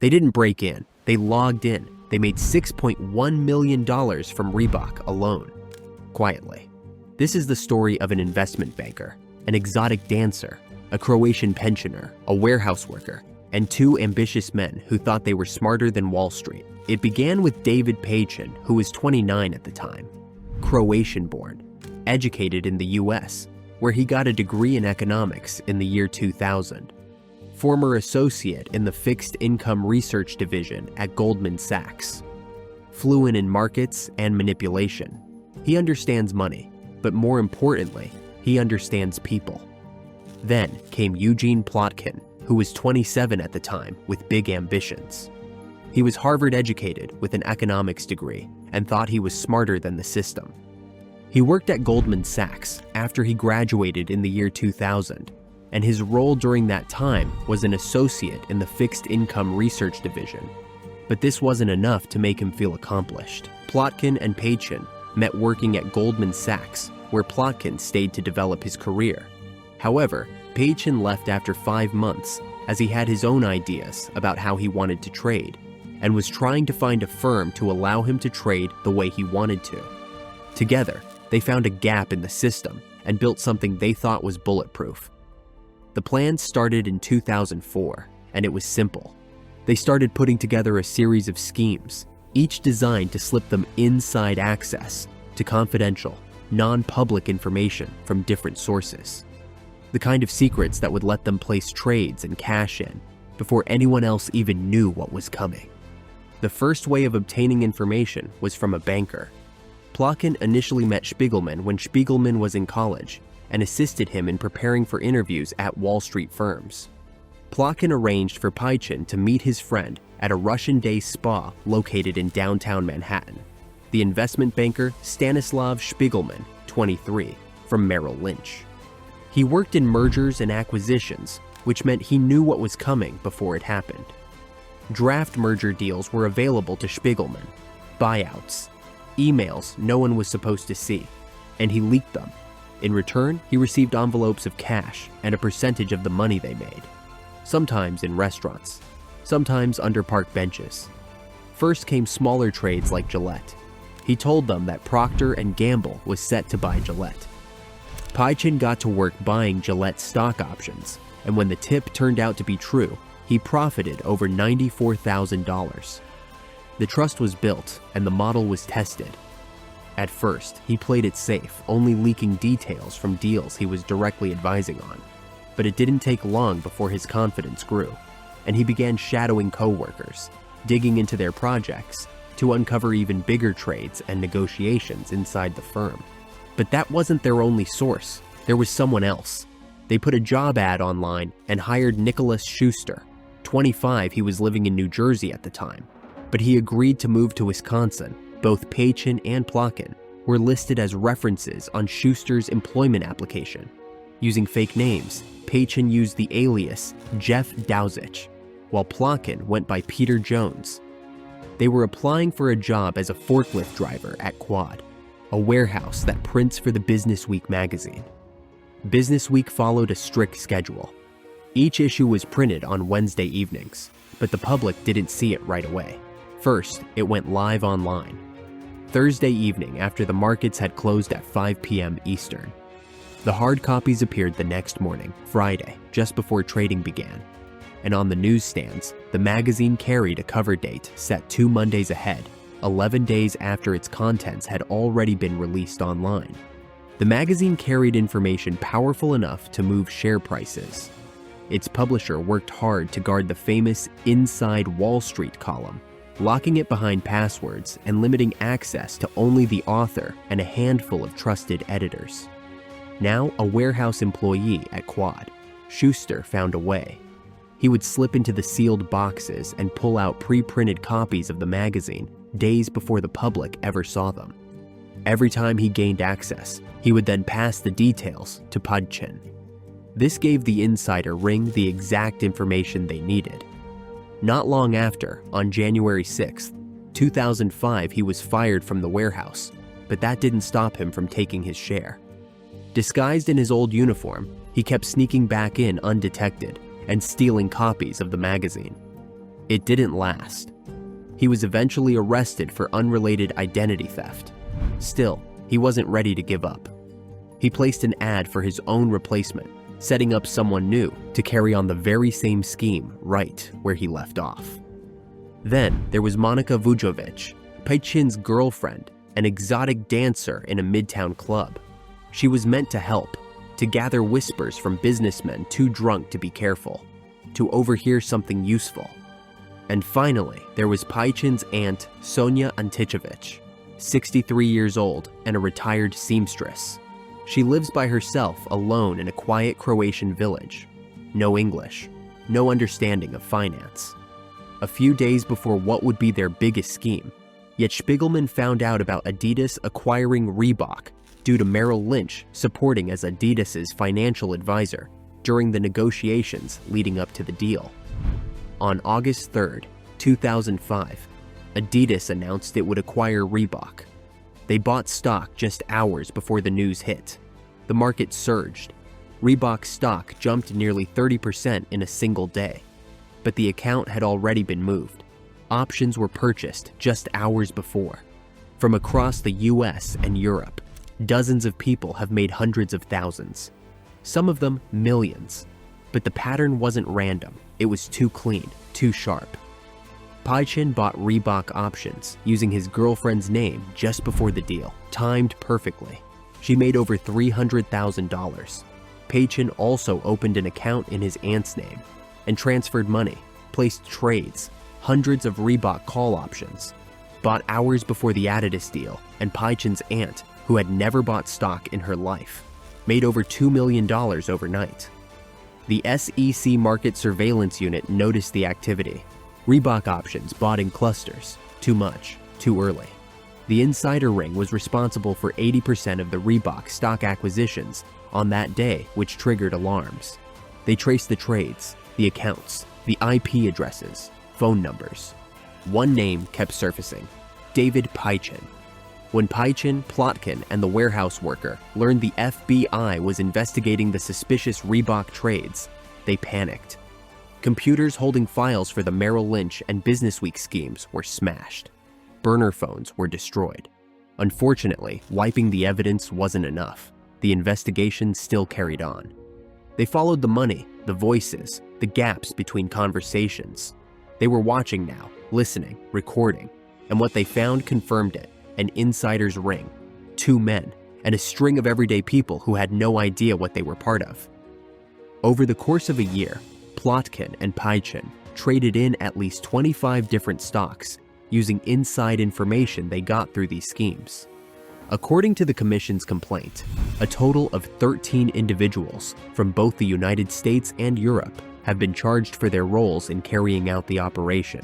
They didn't break in, they logged in. They made $6.1 million from Reebok alone, quietly. This is the story of an investment banker, an exotic dancer, a Croatian pensioner, a warehouse worker, and two ambitious men who thought they were smarter than Wall Street. It began with David Pachin, who was 29 at the time, Croatian-born, educated in the US, where he got a degree in economics in the year 2000. Former associate in the fixed income research division at Goldman Sachs. Fluent in markets and manipulation. He understands money, but more importantly, he understands people. Then came Eugene Plotkin, who was 27 at the time with big ambitions. He was Harvard educated with an economics degree and thought he was smarter than the system. He worked at Goldman Sachs after he graduated in the year 2000, and his role during that time was an associate in the fixed income research division. But this wasn't enough to make him feel accomplished. Plotkin and Pachin met working at Goldman Sachs, where Plotkin stayed to develop his career. However, Pachin left after 5 months as he had his own ideas about how he wanted to trade and was trying to find a firm to allow him to trade the way he wanted to. Together, they found a gap in the system and built something they thought was bulletproof. The plan started in 2004, and it was simple. They started putting together a series of schemes, each designed to slip them inside access to confidential, non-public information from different sources. The kind of secrets that would let them place trades and cash in before anyone else even knew what was coming. The first way of obtaining information was from a banker. Plotkin initially met Spiegelman when Spiegelman was in college and assisted him in preparing for interviews at Wall Street firms. Plotkin arranged for Pachin to meet his friend at a Russian day spa located in downtown Manhattan, the investment banker Stanislav Spiegelman, 23, from Merrill Lynch. He worked in mergers and acquisitions, which meant he knew what was coming before it happened. Draft merger deals were available to Spiegelman, buyouts, emails no one was supposed to see, and he leaked them. In return, he received envelopes of cash and a percentage of the money they made, sometimes in restaurants, sometimes under park benches. First came smaller trades like Gillette. He told them that Procter & Gamble was set to buy Gillette. Pachin got to work buying Gillette stock options, and when the tip turned out to be true, he profited over $94,000. The trust was built and the model was tested. At first, he played it safe, only leaking details from deals he was directly advising on. But it didn't take long before his confidence grew, and he began shadowing coworkers, digging into their projects to uncover even bigger trades and negotiations inside the firm. But that wasn't their only source. There was someone else. They put a job ad online and hired Nicholas Schuster. 25, he was living in New Jersey at the time, but he agreed to move to Wisconsin. Both Pachin and Plotkin were listed as references on Schuster's employment application. Using fake names, Pachin used the alias Jeff Dowsich, while Plotkin went by Peter Jones. They were applying for a job as a forklift driver at Quad, a warehouse that prints for the Business Week magazine. Business Week followed a strict schedule. Each issue was printed on Wednesday evenings, but the public didn't see it right away. First, it went live online, Thursday evening after the markets had closed at 5 p.m. Eastern. The hard copies appeared the next morning, Friday, just before trading began. And on the newsstands, the magazine carried a cover date set 2 Mondays ahead, 11 days after its contents had already been released online. The magazine carried information powerful enough to move share prices. Its publisher worked hard to guard the famous Inside Wall Street column, locking it behind passwords and limiting access to only the author and a handful of trusted editors. Now a warehouse employee at Quad, Schuster found a way. He would slip into the sealed boxes and pull out pre-printed copies of the magazine days before the public ever saw them. Every time he gained access, he would then pass the details to Pachin. This gave the insider ring the exact information they needed. Not long after, on January 6, 2005, he was fired from the warehouse, but that didn't stop him from taking his share. Disguised in his old uniform, he kept sneaking back in undetected and stealing copies of the magazine. It didn't last. He was eventually arrested for unrelated identity theft. Still, he wasn't ready to give up. He placed an ad for his own replacement, setting up someone new to carry on the very same scheme right where he left off. Then there was Monika Vujovic, Paichin's girlfriend, an exotic dancer in a midtown club. She was meant to help, to gather whispers from businessmen too drunk to be careful, to overhear something useful. And finally, there was Paichin's aunt, Sonia Anticevic, 63 years old and a retired seamstress. She lives by herself alone in a quiet Croatian village. No English, no understanding of finance. A few days before what would be their biggest scheme, yet Spiegelman found out about Adidas acquiring Reebok due to Merrill Lynch supporting as Adidas's financial advisor during the negotiations leading up to the deal. On August 3rd, 2005, Adidas announced it would acquire Reebok. They bought stock just hours before the news hit. The market surged. Reebok stock jumped nearly 30% in a single day. But the account had already been moved. Options were purchased just hours before. From across the US and Europe, dozens of people have made hundreds of thousands. Some of them millions. But the pattern wasn't random. It was too clean, too sharp. Paichin bought Reebok options using his girlfriend's name just before the deal, timed perfectly. She made over $300,000. Paichin also opened an account in his aunt's name and transferred money, placed trades, hundreds of Reebok call options, bought hours before the Adidas deal, and Paichin's aunt, who had never bought stock in her life, made over $2 million overnight. The SEC Market Surveillance Unit noticed the activity. Reebok options bought in clusters, too much, too early. The insider ring was responsible for 80% of the Reebok stock acquisitions on that day, which triggered alarms. They traced the trades, the accounts, the IP addresses, phone numbers. One name kept surfacing: David Paichin. When Paichin, Plotkin, and the warehouse worker learned the FBI was investigating the suspicious Reebok trades, they panicked. Computers holding files for the Merrill Lynch and Businessweek schemes were smashed. Burner phones were destroyed. Unfortunately, wiping the evidence wasn't enough. The investigation still carried on. They followed the money, the voices, the gaps between conversations. They were watching now, listening, recording, and what they found confirmed it: an insider's ring, two men, and a string of everyday people who had no idea what they were part of. Over the course of a year, Plotkin and Paichin traded in at least 25 different stocks using inside information they got through these schemes. According to the Commission's complaint, a total of 13 individuals from both the United States and Europe have been charged for their roles in carrying out the operation.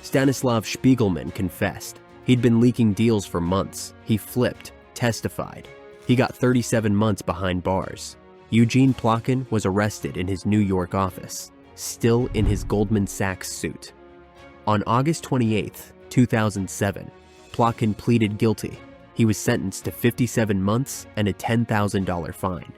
Stanislav Spiegelman confessed. He'd been leaking deals for months. He flipped, testified. He got 37 months behind bars. Eugene Plotkin was arrested in his New York office, still in his Goldman Sachs suit. On August 28, 2007, Plotkin pleaded guilty. He was sentenced to 57 months and a $10,000 fine.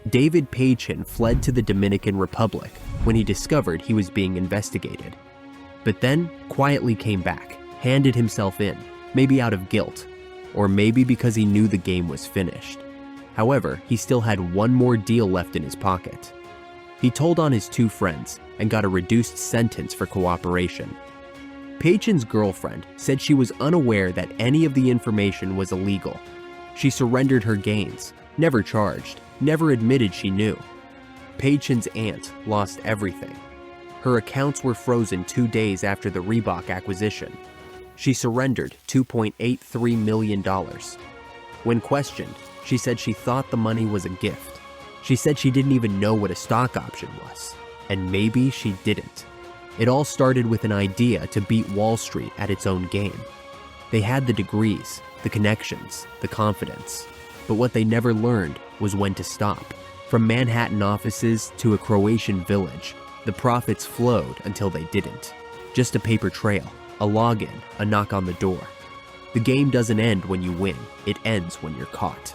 David Paichin fled to the Dominican Republic when he discovered he was being investigated, but then quietly came back, handed himself in, maybe out of guilt, or maybe because he knew the game was finished. However, he still had one more deal left in his pocket. He told on his two friends and got a reduced sentence for cooperation. Paichin's girlfriend said she was unaware that any of the information was illegal. She surrendered her gains, never charged, never admitted she knew. Paichin's aunt lost everything. Her accounts were frozen 2 days after the Reebok acquisition. She surrendered $2.83 million. When questioned, she said she thought the money was a gift. She said she didn't even know what a stock option was. And maybe she didn't. It all started with an idea to beat Wall Street at its own game. They had the degrees, the connections, the confidence. But what they never learned was when to stop. From Manhattan offices to a Croatian village, the profits flowed until they didn't. Just a paper trail, a login, a knock on the door. The game doesn't end when you win, it ends when you're caught.